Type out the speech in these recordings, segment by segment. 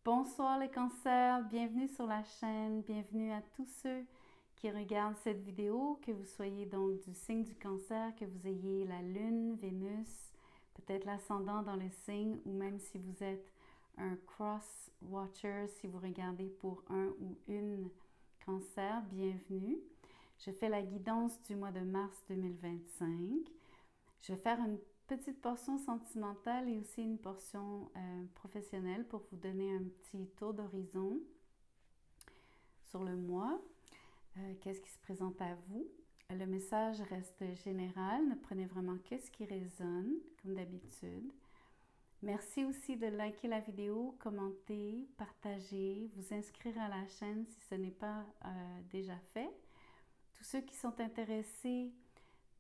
Bonsoir les cancers, bienvenue sur la chaîne, bienvenue à tous ceux qui regardent cette vidéo, que vous soyez donc du signe du cancer, que vous ayez la lune, Vénus, peut-être l'ascendant dans le signe, ou même si vous êtes un cross-watcher, si vous regardez pour un ou une cancer, bienvenue. Je fais la guidance du mois de mars 2025. Je vais faire une petite portion sentimentale et aussi une portion professionnelle pour vous donner un petit tour d'horizon sur le mois. Qu'est-ce qui se présente à vous? Le message reste général, ne prenez vraiment que ce qui résonne, comme d'habitude. Merci aussi de liker la vidéo, commenter, partager, vous inscrire à la chaîne si ce n'est pas déjà fait. Tous ceux qui sont intéressés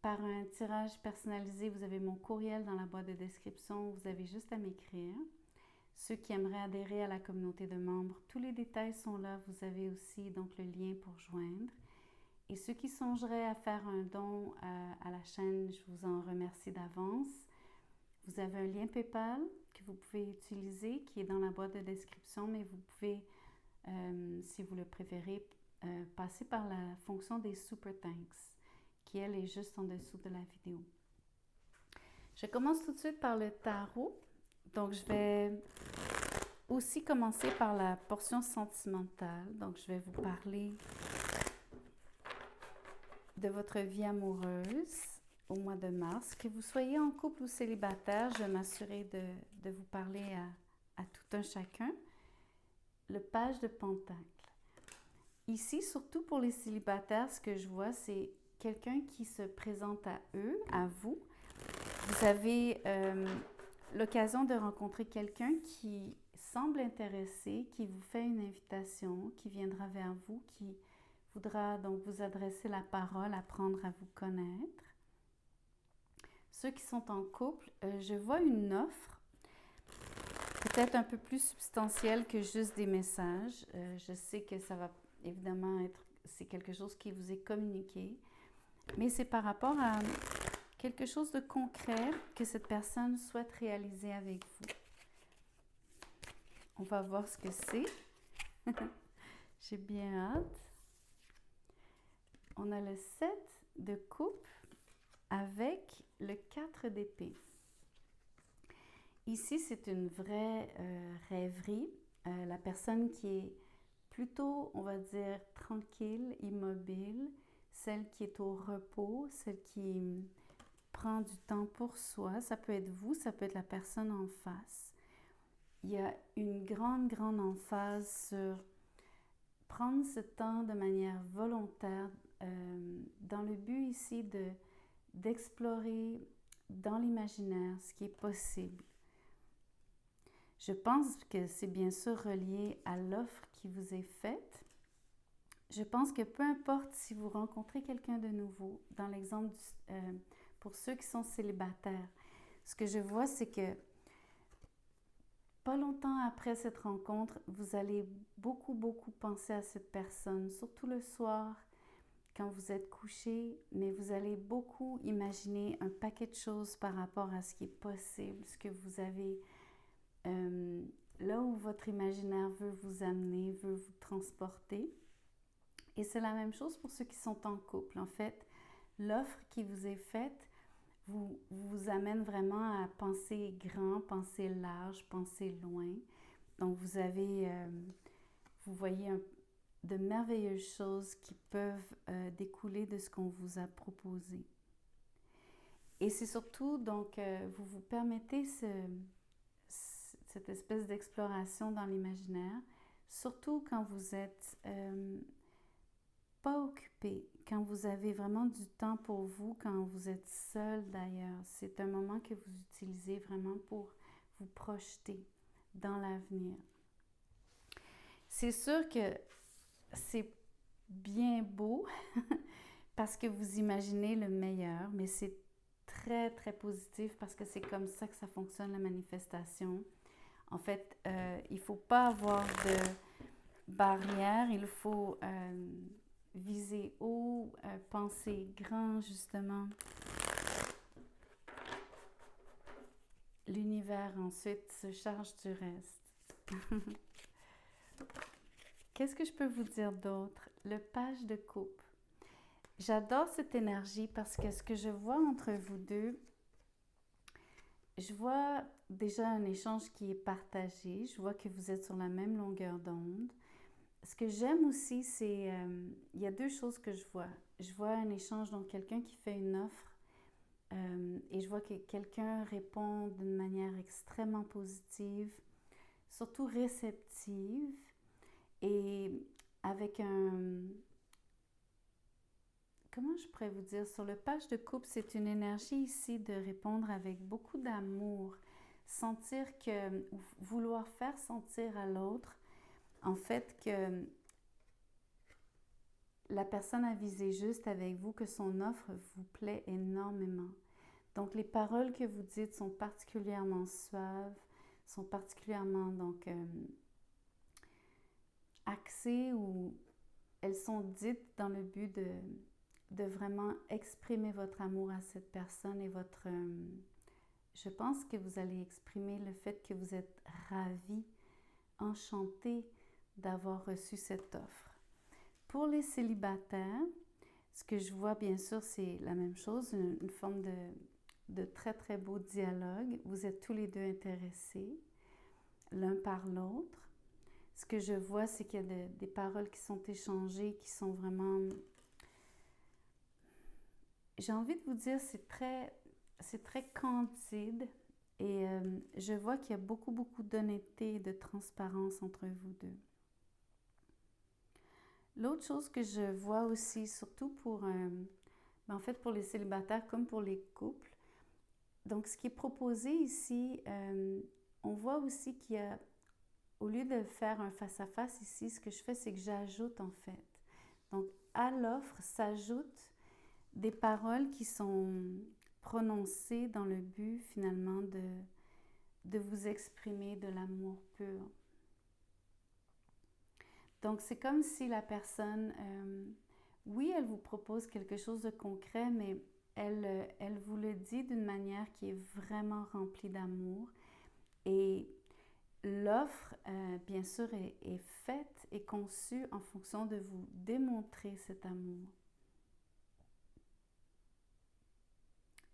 par un tirage personnalisé, vous avez mon courriel dans la boîte de description, vous avez juste à m'écrire. Ceux qui aimeraient adhérer à la communauté de membres, tous les détails sont là, vous avez aussi donc le lien pour joindre. Et ceux qui songeraient à faire un don à la chaîne, je vous en remercie d'avance. Vous avez un lien PayPal que vous pouvez utiliser, qui est dans la boîte de description, mais vous pouvez, si vous le préférez, passer par la fonction des Super Thanks, qui elle est juste en dessous de la vidéo. Je commence tout de suite par le tarot. Donc, je vais aussi commencer par la portion sentimentale. Donc, je vais vous parler de votre vie amoureuse au mois de mars. Que vous soyez en couple ou célibataire, je vais m'assurer de vous parler à tout un chacun. Le page de Pentacle. Ici, surtout pour les célibataires, ce que je vois, c'est quelqu'un qui se présente à eux, à vous. Vous avez l'occasion de rencontrer quelqu'un qui semble intéressé, qui vous fait une invitation, qui viendra vers vous, qui voudra donc vous adresser la parole, apprendre à vous connaître. Ceux qui sont en couple, je vois une offre, peut-être un peu plus substantielle que juste des messages. Je sais que ça va évidemment être, c'est quelque chose qui vous est communiqué, mais c'est par rapport à quelque chose de concret que cette personne souhaite réaliser avec vous. On va voir ce que c'est. J'ai bien hâte. On a le 7 de coupe avec le 4 d'épée. Ici, c'est une vraie rêverie. La personne qui est plutôt, on va dire, tranquille, immobile, celle qui est au repos, celle qui prend du temps pour soi. Ça peut être vous, ça peut être la personne en face. Il y a une grande emphase sur prendre ce temps de manière volontaire dans le but ici d'explorer dans l'imaginaire ce qui est possible. Je pense que c'est bien sûr relié à l'offre qui vous est faite. Je pense que peu importe si vous rencontrez quelqu'un de nouveau, dans l'exemple pour ceux qui sont célibataires, ce que je vois, c'est que pas longtemps après cette rencontre, vous allez beaucoup penser à cette personne, surtout le soir, quand vous êtes couché, mais vous allez beaucoup imaginer un paquet de choses par rapport à ce qui est possible, ce que vous avez, là où votre imaginaire veut vous amener, veut vous transporter. Et c'est la même chose pour ceux qui sont en couple. En fait, l'offre qui vous est faite vous amène vraiment à penser grand, penser large, penser loin. Donc, vous voyez de merveilleuses choses qui peuvent découler de ce qu'on vous a proposé. Et c'est surtout, donc, vous vous permettez cette espèce d'exploration dans l'imaginaire, surtout quand vous êtes pas occupé, quand vous avez vraiment du temps pour vous, quand vous êtes seul d'ailleurs. C'est un moment que vous utilisez vraiment pour vous projeter dans l'avenir. C'est sûr que c'est bien beau parce que vous imaginez le meilleur, mais c'est très positif parce que c'est comme ça que ça fonctionne la manifestation. En fait, il ne faut pas avoir de barrière, il faut viser haut, penser grand justement. L'univers ensuite se charge du reste. Qu'est-ce que je peux vous dire d'autre? Le page de coupe. J'adore cette énergie parce que ce que je vois entre vous deux, je vois déjà un échange qui est partagé. Je vois que vous êtes sur la même longueur d'onde. Ce que j'aime aussi, c'est... il y a deux choses que je vois. Je vois un échange, donc quelqu'un qui fait une offre et je vois que quelqu'un répond d'une manière extrêmement positive, surtout réceptive et avec un... Comment je pourrais vous dire? Sur le page de coupe, c'est une énergie ici de répondre avec beaucoup d'amour. Sentir que... Vouloir faire sentir à l'autre, en fait, que la personne a visé juste avec vous, que son offre vous plaît énormément. Donc, les paroles que vous dites sont particulièrement suaves, sont particulièrement donc axées ou elles sont dites dans le but de vraiment exprimer votre amour à cette personne et votre... je pense que vous allez exprimer le fait que vous êtes ravi, enchanté d'avoir reçu cette offre. Pour les célibataires, ce que je vois bien sûr, c'est la même chose, une forme de très très beau dialogue. Vous êtes tous les deux intéressés l'un par l'autre. Ce que je vois, c'est qu'il y a des paroles qui sont échangées, qui sont vraiment... J'ai envie de vous dire, c'est très candide et je vois qu'il y a beaucoup, beaucoup d'honnêteté et de transparence entre vous deux. L'autre chose que je vois aussi, surtout pour, en fait pour les célibataires comme pour les couples, donc ce qui est proposé ici, on voit aussi qu'il y a, au lieu de faire un face-à-face ici, ce que je fais, c'est que j'ajoute en fait. Donc à l'offre s'ajoutent des paroles qui sont prononcées dans le but finalement de vous exprimer de l'amour pur. Donc c'est comme si la personne, oui, elle vous propose quelque chose de concret, mais elle vous le dit d'une manière qui est vraiment remplie d'amour. Et l'offre, bien sûr, est faite et conçue en fonction de vous démontrer cet amour.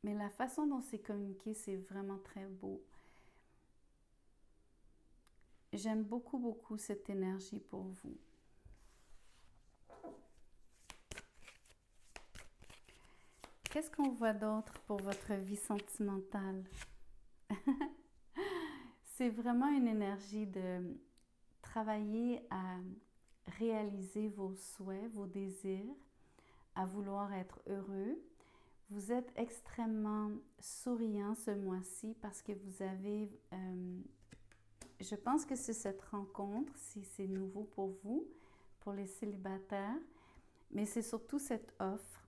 Mais la façon dont c'est communiqué, c'est vraiment très beau. J'aime beaucoup, beaucoup cette énergie pour vous. Qu'est-ce qu'on voit d'autre pour votre vie sentimentale? C'est vraiment une énergie de travailler à réaliser vos souhaits, vos désirs, à vouloir être heureux. Vous êtes extrêmement souriant ce mois-ci parce que vous avez, je pense que c'est cette rencontre, si c'est nouveau pour vous, pour les célibataires, mais c'est surtout cette offre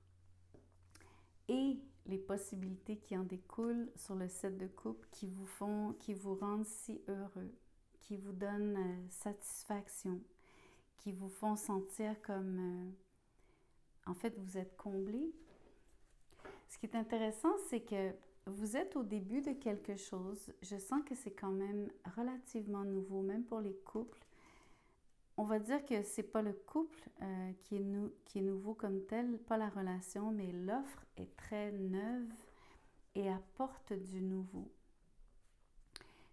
et les possibilités qui en découlent sur le set de couple qui vous rendent si heureux, qui vous donnent satisfaction, qui vous font sentir comme, en fait, vous êtes comblé. Ce qui est intéressant, c'est que vous êtes au début de quelque chose. Je sens que c'est quand même relativement nouveau, même pour les couples. On va dire que c'est pas le couple qui est nouveau comme tel, pas la relation, mais l'offre est très neuve et apporte du nouveau.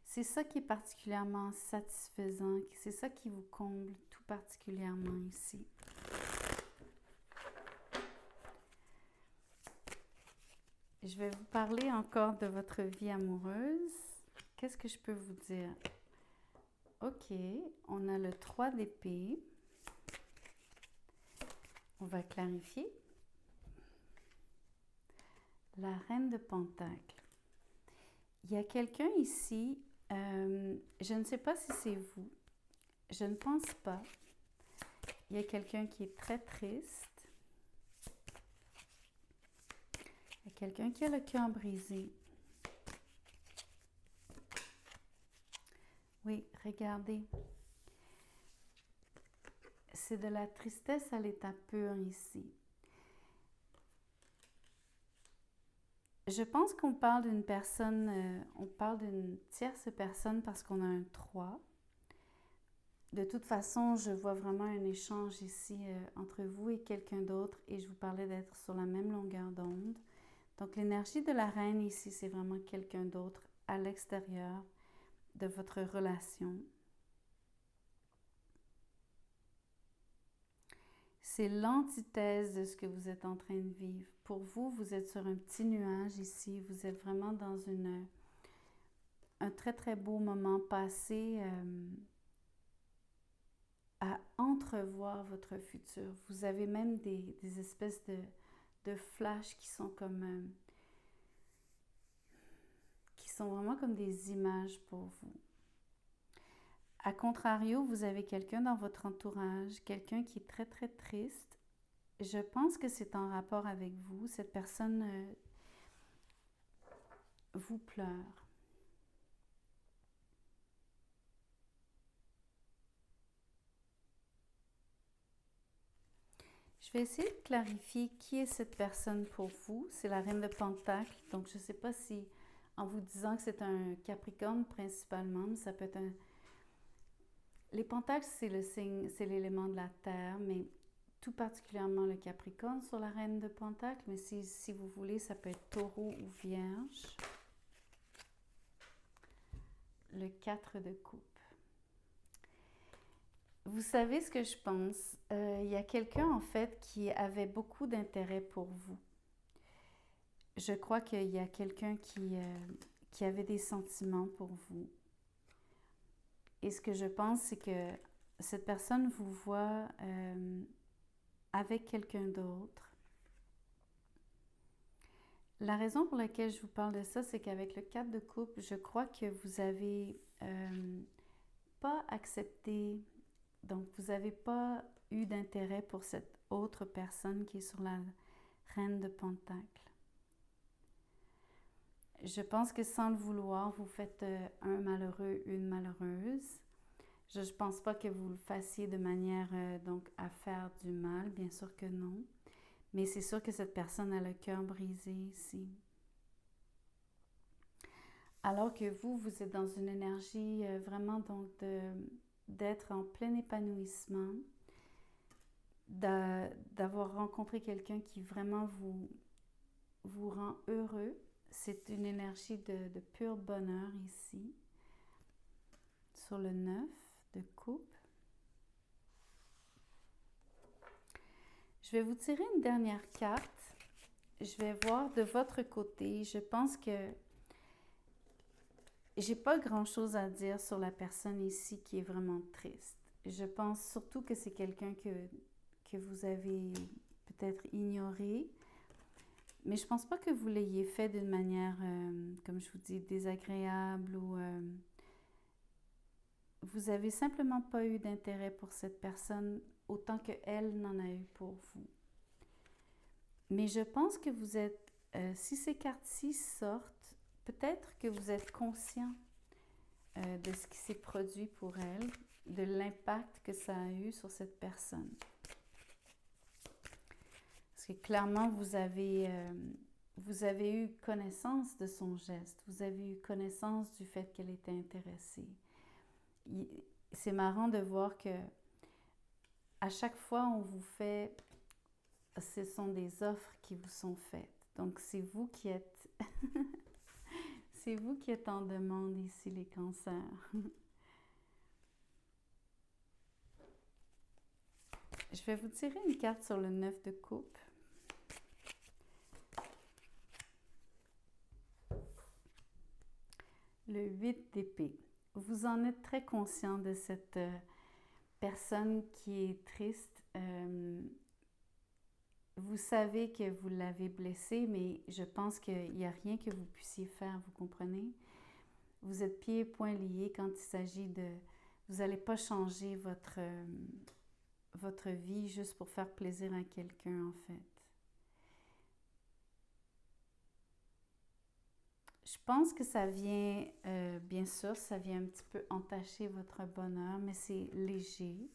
C'est ça qui est particulièrement satisfaisant, c'est ça qui vous comble tout particulièrement ici. Je vais vous parler encore de votre vie amoureuse. Qu'est-ce que je peux vous dire? Ok, on a le 3 d'épée. On va clarifier. La reine de Pentacle. Il y a quelqu'un ici, je ne sais pas si c'est vous, je ne pense pas. Il y a quelqu'un qui est très triste. Il y a quelqu'un qui a le cœur brisé. Oui, regardez. C'est de la tristesse à l'état pur ici. Je pense qu'on parle d'une personne, on parle d'une tierce personne parce qu'on a un 3. de toute façon, je vois vraiment un échange ici entre vous et quelqu'un d'autre et je vous parlais d'être sur la même longueur d'onde. Donc l'énergie de la reine ici, c'est vraiment quelqu'un d'autre à l'extérieur de votre relation. C'est l'antithèse de ce que vous êtes en train de vivre. Pour vous, vous êtes sur un petit nuage ici. Vous êtes vraiment dans un très, très beau moment passé à entrevoir votre futur. Vous avez même des espèces de flashs qui sont comme... qui sont vraiment comme des images pour vous. A contrario, vous avez quelqu'un dans votre entourage, quelqu'un qui est très, très triste. Je pense que c'est en rapport avec vous. Cette personne vous pleure. Je vais essayer de clarifier qui est cette personne pour vous. C'est la reine de Pentacles. Donc, je ne sais pas si, en vous disant que c'est un Capricorne principalement, mais ça peut être un... Les Pentacles, c'est le signe, c'est l'élément de la terre, mais tout particulièrement le Capricorne sur la reine de Pentacles. Mais si vous voulez, ça peut être Taureau ou Vierge. Le 4 de coupe. Vous savez ce que je pense? Il y a quelqu'un, en fait, qui avait beaucoup d'intérêt pour vous. Je crois qu'il y a quelqu'un qui avait des sentiments pour vous. Et ce que je pense, c'est que cette personne vous voit avec quelqu'un d'autre. La raison pour laquelle je vous parle de ça, c'est qu'avec le 4 de coupe, je crois que vous avez pas accepté, donc vous n'avez pas eu d'intérêt pour cette autre personne qui est sur la reine de Pentacles. Je pense que sans le vouloir, vous faites un malheureux, une malheureuse. Je ne pense pas que vous le fassiez de manière donc à faire du mal, bien sûr que non. Mais c'est sûr que cette personne a le cœur brisé ici. Alors que vous êtes dans une énergie vraiment donc d'être en plein épanouissement, d'avoir rencontré quelqu'un qui vraiment vous rend heureux. C'est une énergie de pur bonheur ici, sur le 9 de coupe. Je vais vous tirer une dernière carte. Je vais voir de votre côté. Je pense que j'ai pas grand-chose à dire sur la personne ici qui est vraiment triste. Je pense surtout que c'est quelqu'un que vous avez peut-être ignoré. Mais je pense pas que vous l'ayez fait d'une manière, comme je vous dis, désagréable ou... vous avez simplement pas eu d'intérêt pour cette personne autant qu'elle n'en a eu pour vous. Mais je pense que vous êtes, si ces cartes-ci sortent, peut-être que vous êtes conscient de ce qui s'est produit pour elle, de l'impact que ça a eu sur cette personne. Parce que clairement, vous avez eu connaissance de son geste, vous avez eu connaissance du fait qu'elle était intéressée. C'est marrant de voir que à chaque fois on vous fait, ce sont des offres qui vous sont faites. Donc c'est vous qui êtes, c'est vous qui êtes en demande ici, les cancers. Je vais vous tirer une carte sur le 9 de coupe. Le 8 d'épée. Vous en êtes très conscient de cette personne qui est triste. Vous savez que vous l'avez blessée, mais je pense qu'il n'y a rien que vous puissiez faire, vous comprenez? Vous êtes pieds et poings liés quand il s'agit de... Vous n'allez pas changer votre vie juste pour faire plaisir à quelqu'un, en fait. Je pense que ça vient, bien sûr, ça vient un petit peu entacher votre bonheur, mais c'est léger.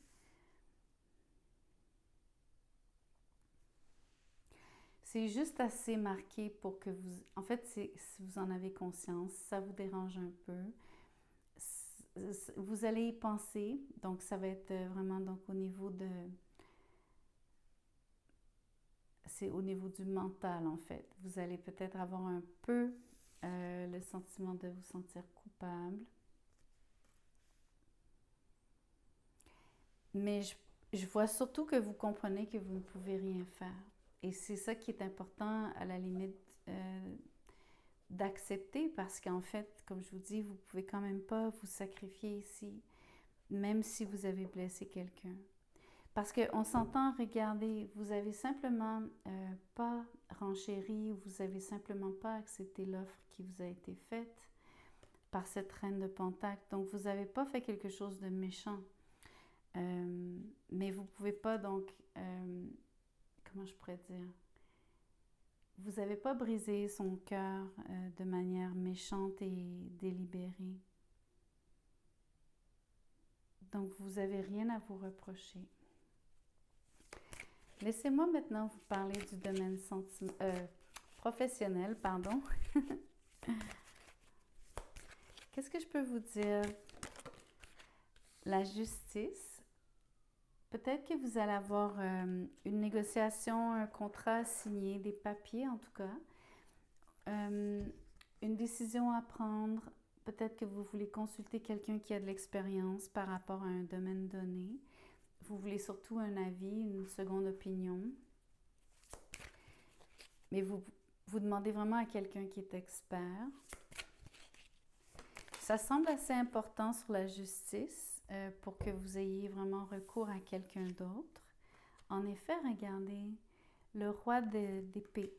C'est juste assez marqué pour que vous... En fait, si vous en avez conscience, ça vous dérange un peu. vous allez y penser, donc ça va être vraiment donc au niveau de, c'est au niveau du mental en fait. Vous allez peut-être avoir un peu le sentiment de vous sentir coupable. Mais je vois surtout que vous comprenez que vous ne pouvez rien faire. Et c'est ça qui est important à la limite d'accepter parce qu'en fait, comme je vous dis, vous ne pouvez quand même pas vous sacrifier ici, même si vous avez blessé quelqu'un. Parce qu'on s'entend, regardez, vous avez simplement pas renchéri, vous avez simplement pas accepté l'offre qui vous a été faite par cette reine de Pentacle. Donc, vous n'avez pas fait quelque chose de méchant. Mais vous pouvez pas donc, comment je pourrais dire, vous n'avez pas brisé son cœur de manière méchante et délibérée. Donc, vous n'avez rien à vous reprocher. Laissez-moi maintenant vous parler du domaine professionnel, pardon. Qu'est-ce que je peux vous dire? La justice. Peut-être que vous allez avoir une négociation, un contrat signé, des papiers en tout cas, une décision à prendre. Peut-être que vous voulez consulter quelqu'un qui a de l'expérience par rapport à un domaine donné. Vous voulez surtout un avis, une seconde opinion. Mais vous demandez vraiment à quelqu'un qui est expert. Ça semble assez important sur la justice pour que vous ayez vraiment recours à quelqu'un d'autre. En effet, regardez, le roi d'épée.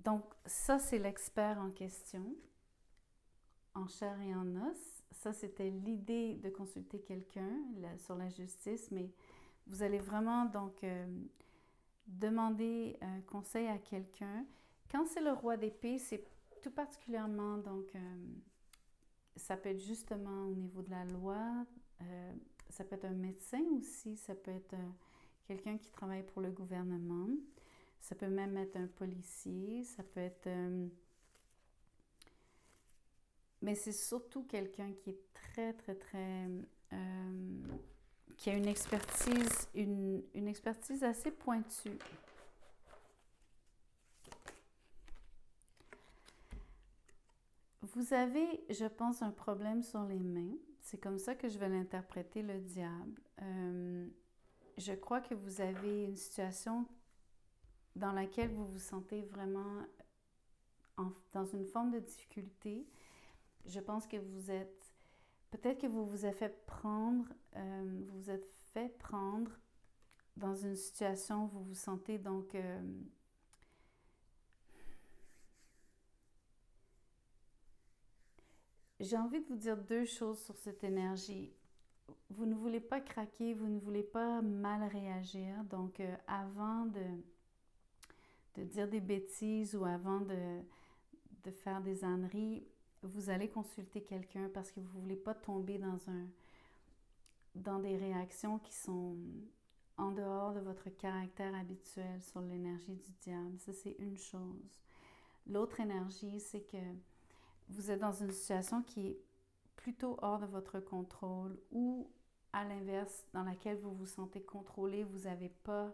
Donc, ça, c'est l'expert en question, en chair et en os. Ça, c'était l'idée de consulter quelqu'un sur la justice, mais vous allez vraiment donc demander un conseil à quelqu'un. Quand c'est le roi d'épée, c'est tout particulièrement donc ça peut être justement au niveau de la loi, ça peut être un médecin aussi, ça peut être quelqu'un qui travaille pour le gouvernement, ça peut même être un policier, ça peut être... mais c'est surtout quelqu'un qui est très, très, très... qui a une expertise assez pointue. Vous avez, je pense, un problème sur les mains. C'est comme ça que je vais l'interpréter, le diable. Je crois que vous avez une situation dans laquelle vous vous sentez vraiment dans une forme de difficulté. Je pense que vous êtes... Peut-être que vous vous êtes fait prendre, dans une situation où vous vous sentez donc... j'ai envie de vous dire deux choses sur cette énergie. Vous ne voulez pas craquer, vous ne voulez pas mal réagir. Donc, avant de dire des bêtises ou avant de faire des âneries, vous allez consulter quelqu'un parce que vous ne voulez pas tomber dans des réactions qui sont en dehors de votre caractère habituel sur l'énergie du diable. Ça, c'est une chose. L'autre énergie, c'est que vous êtes dans une situation qui est plutôt hors de votre contrôle ou à l'inverse, dans laquelle vous vous sentez contrôlé, vous n'êtes pas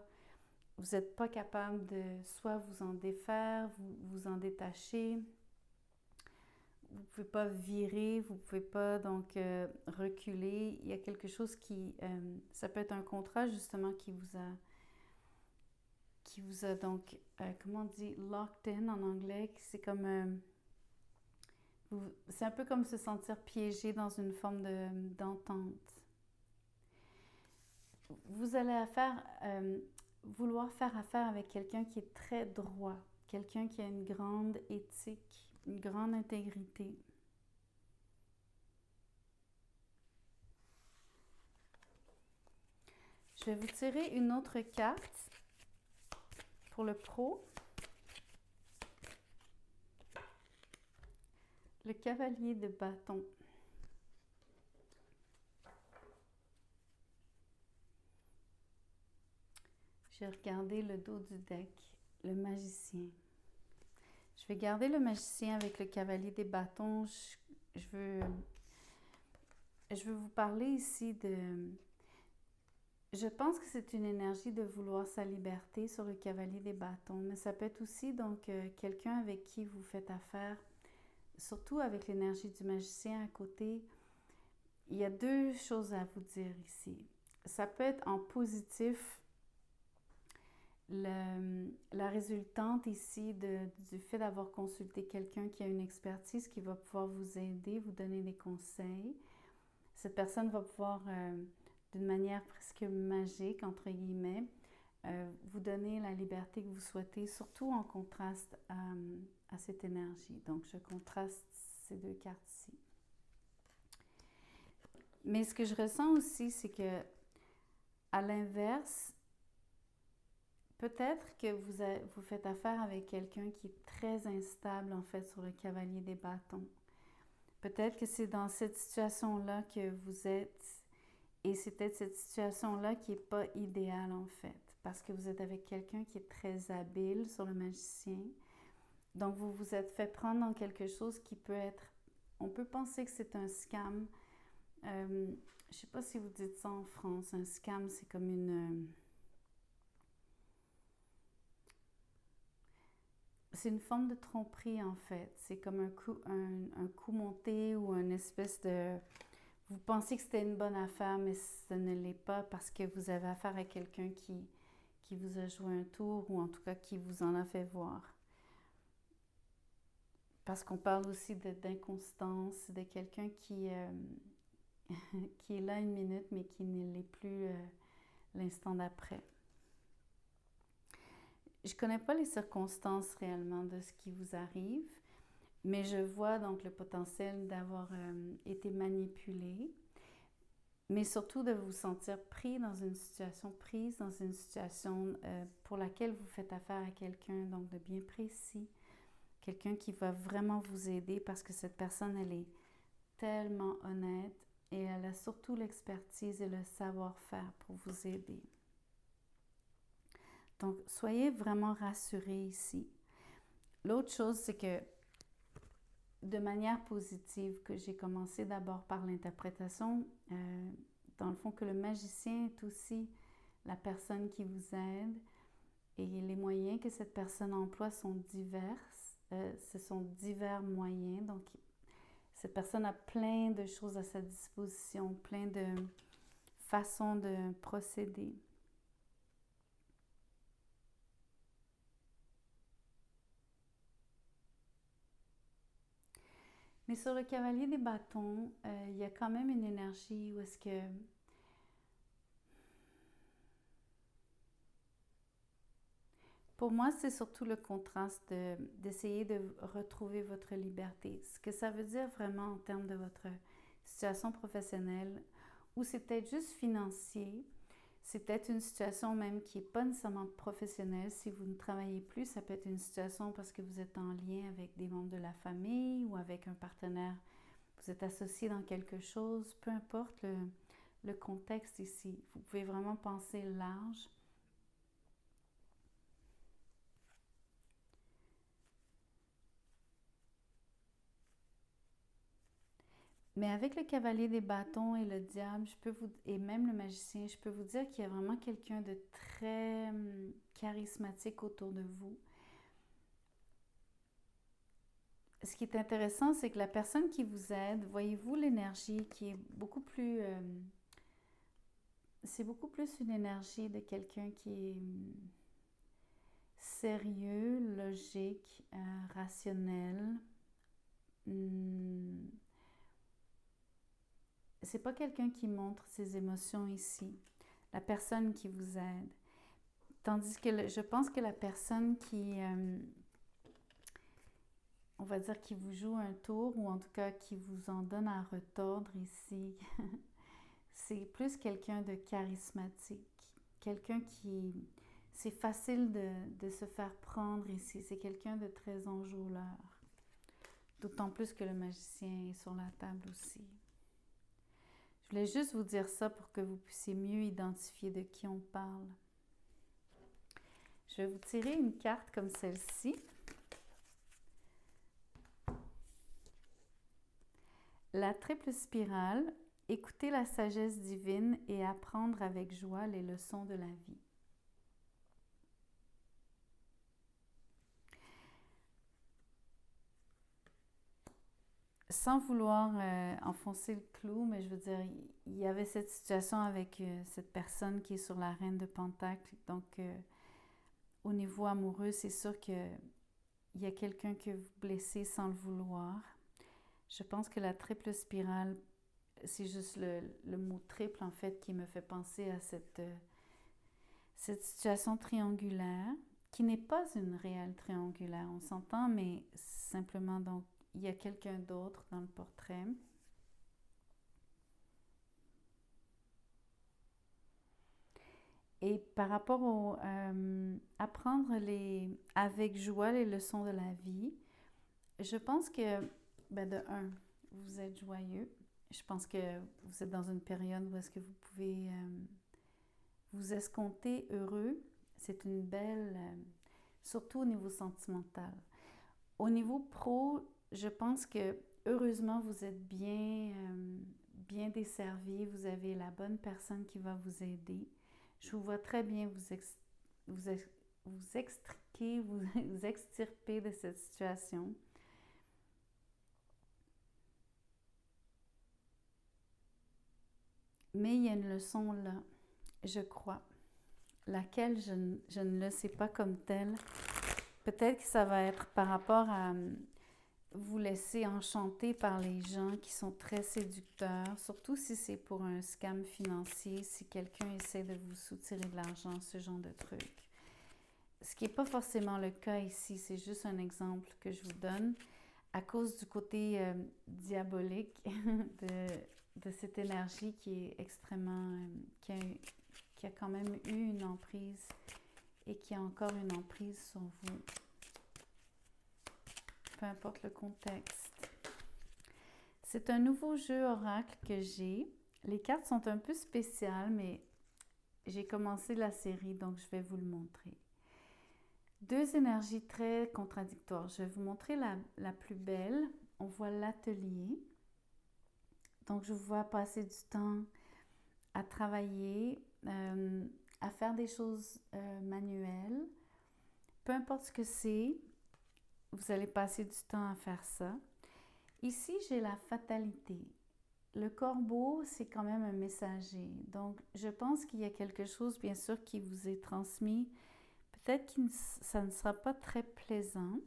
capable de soit vous en défaire, vous en détacher, vous ne pouvez pas virer, vous ne pouvez pas donc reculer. Il y a quelque chose qui, ça peut être un contrat justement qui vous a donc, comment on dit, locked in en anglais, c'est comme... c'est un peu comme se sentir piégé dans une forme d'entente. Vous allez vouloir faire affaire avec quelqu'un qui est très droit, quelqu'un qui a une grande éthique, une grande intégrité. Je vais vous tirer une autre carte pour le pro. Le cavalier de bâton. J'ai regardé le dos du deck, le magicien. Je vais garder le magicien avec le cavalier des bâtons. Je veux je veux vous parler ici de... Je pense que c'est une énergie de vouloir sa liberté sur le cavalier des bâtons, mais ça peut être aussi donc quelqu'un avec qui vous faites affaire, surtout avec l'énergie du magicien à côté. Il y a deux choses à vous dire ici. Ça peut être en positif, la résultante ici du fait d'avoir consulté quelqu'un qui a une expertise qui va pouvoir vous aider, vous donner des conseils. Cette personne va pouvoir, d'une manière presque magique, entre guillemets, vous donner la liberté que vous souhaitez, surtout en contraste à cette énergie. Donc, je contraste ces deux cartes ici. Mais ce que je ressens aussi, c'est que, à l'inverse, peut-être que vous faites affaire avec quelqu'un qui est très instable, en fait, sur le cavalier des bâtons. Peut-être que c'est dans cette situation-là que vous êtes, et c'est peut-être cette situation-là qui n'est pas idéale, en fait, parce que vous êtes avec quelqu'un qui est très habile sur le magicien. Donc, vous vous êtes fait prendre dans quelque chose qui peut être... On peut penser que c'est un scam. Je ne sais pas si vous dites ça en France. Un scam, c'est comme une... c'est une forme de tromperie, en fait. C'est comme un coup monté ou une espèce de... Vous pensez que c'était une bonne affaire, mais ce ne l'est pas parce que vous avez affaire à quelqu'un qui vous a joué un tour ou en tout cas qui vous en a fait voir. Parce qu'on parle aussi d'inconstance, de quelqu'un qui est là une minute mais qui ne l'est plus l'instant d'après. Je ne connais pas les circonstances réellement de ce qui vous arrive, mais je vois donc le potentiel d'avoir été manipulé, mais surtout de vous sentir prise dans une situation pour laquelle vous faites affaire à quelqu'un donc de bien précis, quelqu'un qui va vraiment vous aider parce que cette personne, elle est tellement honnête et elle a surtout l'expertise et le savoir-faire pour vous aider. Donc, soyez vraiment rassurés ici. L'autre chose, c'est que de manière positive, que j'ai commencé d'abord par l'interprétation, dans le fond, que le magicien est aussi la personne qui vous aide et les moyens que cette personne emploie sont divers. Ce sont divers moyens. Donc, cette personne a plein de choses à sa disposition, plein de façons de procéder. Mais sur le cavalier des bâtons, il y a quand même une énergie où est-ce que pour moi, c'est surtout le contraste d'essayer de retrouver votre liberté. Ce que ça veut dire vraiment en termes de votre situation professionnelle, ou c'est peut-être juste financier, c'est peut-être une situation même qui n'est pas nécessairement professionnelle. Si vous ne travaillez plus, ça peut être une situation parce que vous êtes en lien avec des membres de la famille ou avec un partenaire. Vous êtes associé dans quelque chose, peu importe le contexte ici. Vous pouvez vraiment penser large. Mais avec le cavalier des bâtons et le diable, et même le magicien, je peux vous dire qu'il y a vraiment quelqu'un de très charismatique autour de vous. Ce qui est intéressant, c'est que la personne qui vous aide, voyez-vous l'énergie qui est beaucoup plus... c'est beaucoup plus une énergie de quelqu'un qui est sérieux, logique, rationnel. C'est pas quelqu'un qui montre ses émotions ici, la personne qui vous aide. Tandis que je pense que la personne qui, on va dire, qui vous joue un tour, ou en tout cas qui vous en donne à retordre ici, c'est plus quelqu'un de charismatique, quelqu'un qui... C'est facile de se faire prendre ici, c'est quelqu'un de très enjôleur. D'autant plus que le magicien est sur la table aussi. Je voulais juste vous dire ça pour que vous puissiez mieux identifier de qui on parle. Je vais vous tirer une carte comme celle-ci. La triple spirale, écouter la sagesse divine et apprendre avec joie les leçons de la vie. Sans vouloir enfoncer le clou, mais je veux dire, il y avait cette situation avec cette personne qui est sur la reine de Pentacle. Donc, au niveau amoureux, c'est sûr qu'il y a quelqu'un que vous blessez sans le vouloir. Je pense que la triple spirale, c'est juste le mot triple, en fait, qui me fait penser à cette situation triangulaire, qui n'est pas une réelle triangulaire, on s'entend, mais simplement, donc, il y a quelqu'un d'autre dans le portrait. Et par rapport au apprendre avec joie les leçons de la vie, je pense que, de un, vous êtes joyeux. Je pense que vous êtes dans une période où est-ce que vous pouvez vous escompter heureux. C'est une belle, surtout au niveau sentimental. Au niveau pro, je pense que heureusement, vous êtes bien desservi. Vous avez la bonne personne qui va vous aider. Je vous vois très bien vous extriquer, vous extirper de cette situation. Mais il y a une leçon là, je crois, laquelle je ne le sais pas comme telle. Peut-être que ça va être par rapport à vous laisser enchanter par les gens qui sont très séducteurs, surtout si c'est pour un scam financier, si quelqu'un essaie de vous soutirer de l'argent, ce genre de truc. Ce qui n'est pas forcément le cas ici, c'est juste un exemple que je vous donne à cause du côté diabolique de cette énergie qui est extrêmement, qui a quand même eu une emprise et qui a encore une emprise sur vous. Peu importe le contexte. C'est un nouveau jeu oracle que j'ai. Les cartes sont un peu spéciales, mais j'ai commencé la série, donc je vais vous le montrer. Deux énergies très contradictoires. Je vais vous montrer la plus belle. On voit l'atelier. Donc, je vous vois passer du temps à travailler, à faire des choses manuelles. Peu importe ce que c'est, vous allez passer du temps à faire ça. Ici, j'ai la fatalité. Le corbeau, c'est quand même un messager. Donc, je pense qu'il y a quelque chose, bien sûr, qui vous est transmis. Peut-être que ça ne sera pas très plaisant.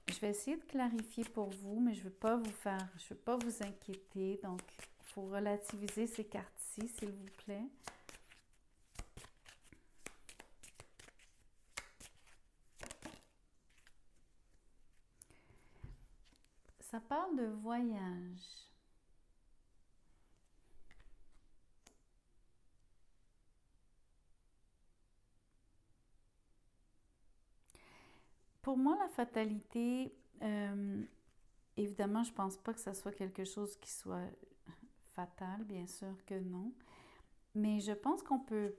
Je vais essayer de clarifier pour vous, mais je ne veux pas vous inquiéter. Donc, il faut relativiser ces cartes-ci, s'il vous plaît. Ça parle de voyage. Pour moi, la fatalité, évidemment, je ne pense pas que ça soit quelque chose qui soit fatal, bien sûr que non. Mais je pense qu'on peut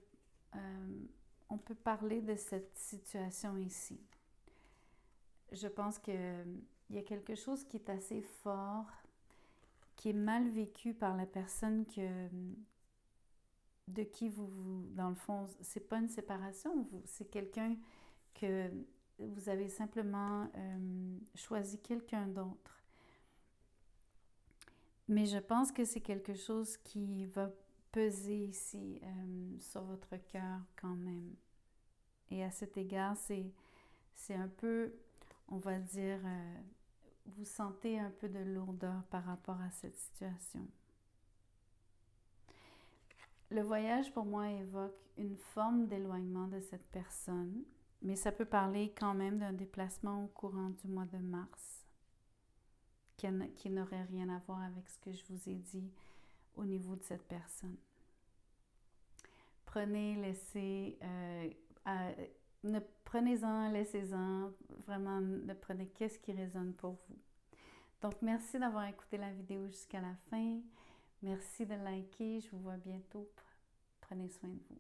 parler de cette situation ici. Je pense qu'il y a quelque chose qui est assez fort, qui est mal vécu par la personne de qui vous, dans le fond, c'est pas une séparation, c'est quelqu'un que vous avez simplement choisi quelqu'un d'autre. Mais je pense que c'est quelque chose qui va peser ici sur votre cœur quand même. Et à cet égard, c'est un peu, on va dire, vous sentez un peu de lourdeur par rapport à cette situation. Le voyage, pour moi, évoque une forme d'éloignement de cette personne, mais ça peut parler quand même d'un déplacement au courant du mois de mars, qui n'aurait rien à voir avec ce que je vous ai dit au niveau de cette personne. Prenez-en, laissez-en, vraiment, prenez qu'est-ce qui résonne pour vous. Donc, merci d'avoir écouté la vidéo jusqu'à la fin. Merci de liker. Je vous vois bientôt. Prenez soin de vous.